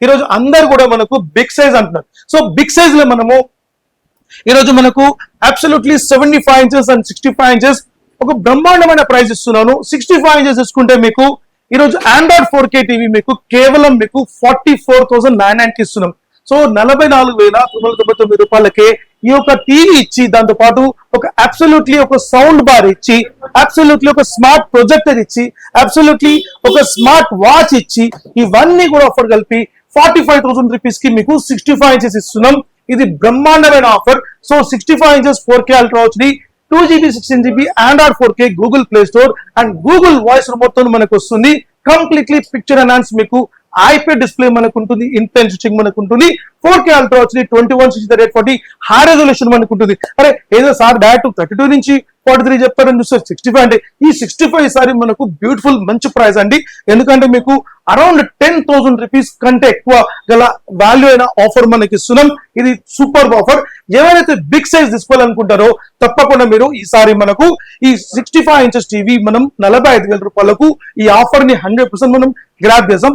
ఈ రోజు అందరు కూడా మనకు బిగ్ సైజ్ అంటున్నారు. సో బిగ్ సైజ్ లో మనము ఈ రోజు మనకు అబ్సల్యూట్లీ 75 ఇంచెస్ అండ్ 65 ఇంచెస్ ఒక బ్రహ్మాండమైన ప్రైస్ ఇస్తున్నాను. 65 ఇంచెస్ తీసుకుంటే మీకు ఈ రోజు ఆండ్రాయిడ్ 4K టీవీ మీకు కేవలం మీకు 44,990 ఇస్తున్నాం. సో 44,999 రూపాయలకే ఈ యొక్క టీవీ ఇచ్చి దాంతో పాటు ఒక అబ్సల్యూట్లీ ఒక సౌండ్ బార్ ఇచ్చి, అబ్సల్యూట్లీ ఒక స్మార్ట్ ప్రొజెక్టర్ ఇచ్చి, అబ్సల్యూట్లీ ఒక స్మార్ట్ వాచ్ ఇచ్చి, ఇవన్నీ కూడా ఆఫర్ కలిపి 45,000 రూపీస్ కి మీకు 65 ఇంచెస్ ఇస్తున్నాం. ఇది బ్రహ్మాండమైన offer. So 65 inches 4K ultra HD 2GB 16GB Android 4K Google play store and Google voice remote తో మనకు వస్తుంది. కంప్లీట్లీ పిక్చర్ ఎన్హాన్స్ మీకు ఐప్యాడ్ డిస్ప్లే మనకు ఉంటుంది, ఇన్ఫ్లుయెన్స్ స్విచింగ్ మనకు ఉంటుంది, 4K ultra HD 2160x840 high resolution మనకు ఉంటుంది. అరే ఏదో సార్ డైరెక్ట్ 32 నుంచి 43 చెప్తారని చూస్తే 65 అంటే ఈ 65 సారి మనకు బ్యూటిఫుల్ మంచి ప్రైస్ అండి. ఎందుకంటే మీకు అరౌండ్ 10,000 రూపీస్ కంటే ఎక్కువ గల వాల్యూ అయిన ఆఫర్ మనకి ఇస్తున్నాం. ఇది సూపర్ ఆఫర్. ఎవరైతే బిగ్ సైజ్ తీసుకోవాలనుకుంటారో తప్పకుండా మీరు ఈసారి మనకు ఈ 65 ఇంచెస్ టీవీ మనం 45,000 రూపాయలకు ఈ ఆఫర్ ని 100% మనం గ్రాప్ చేసాం.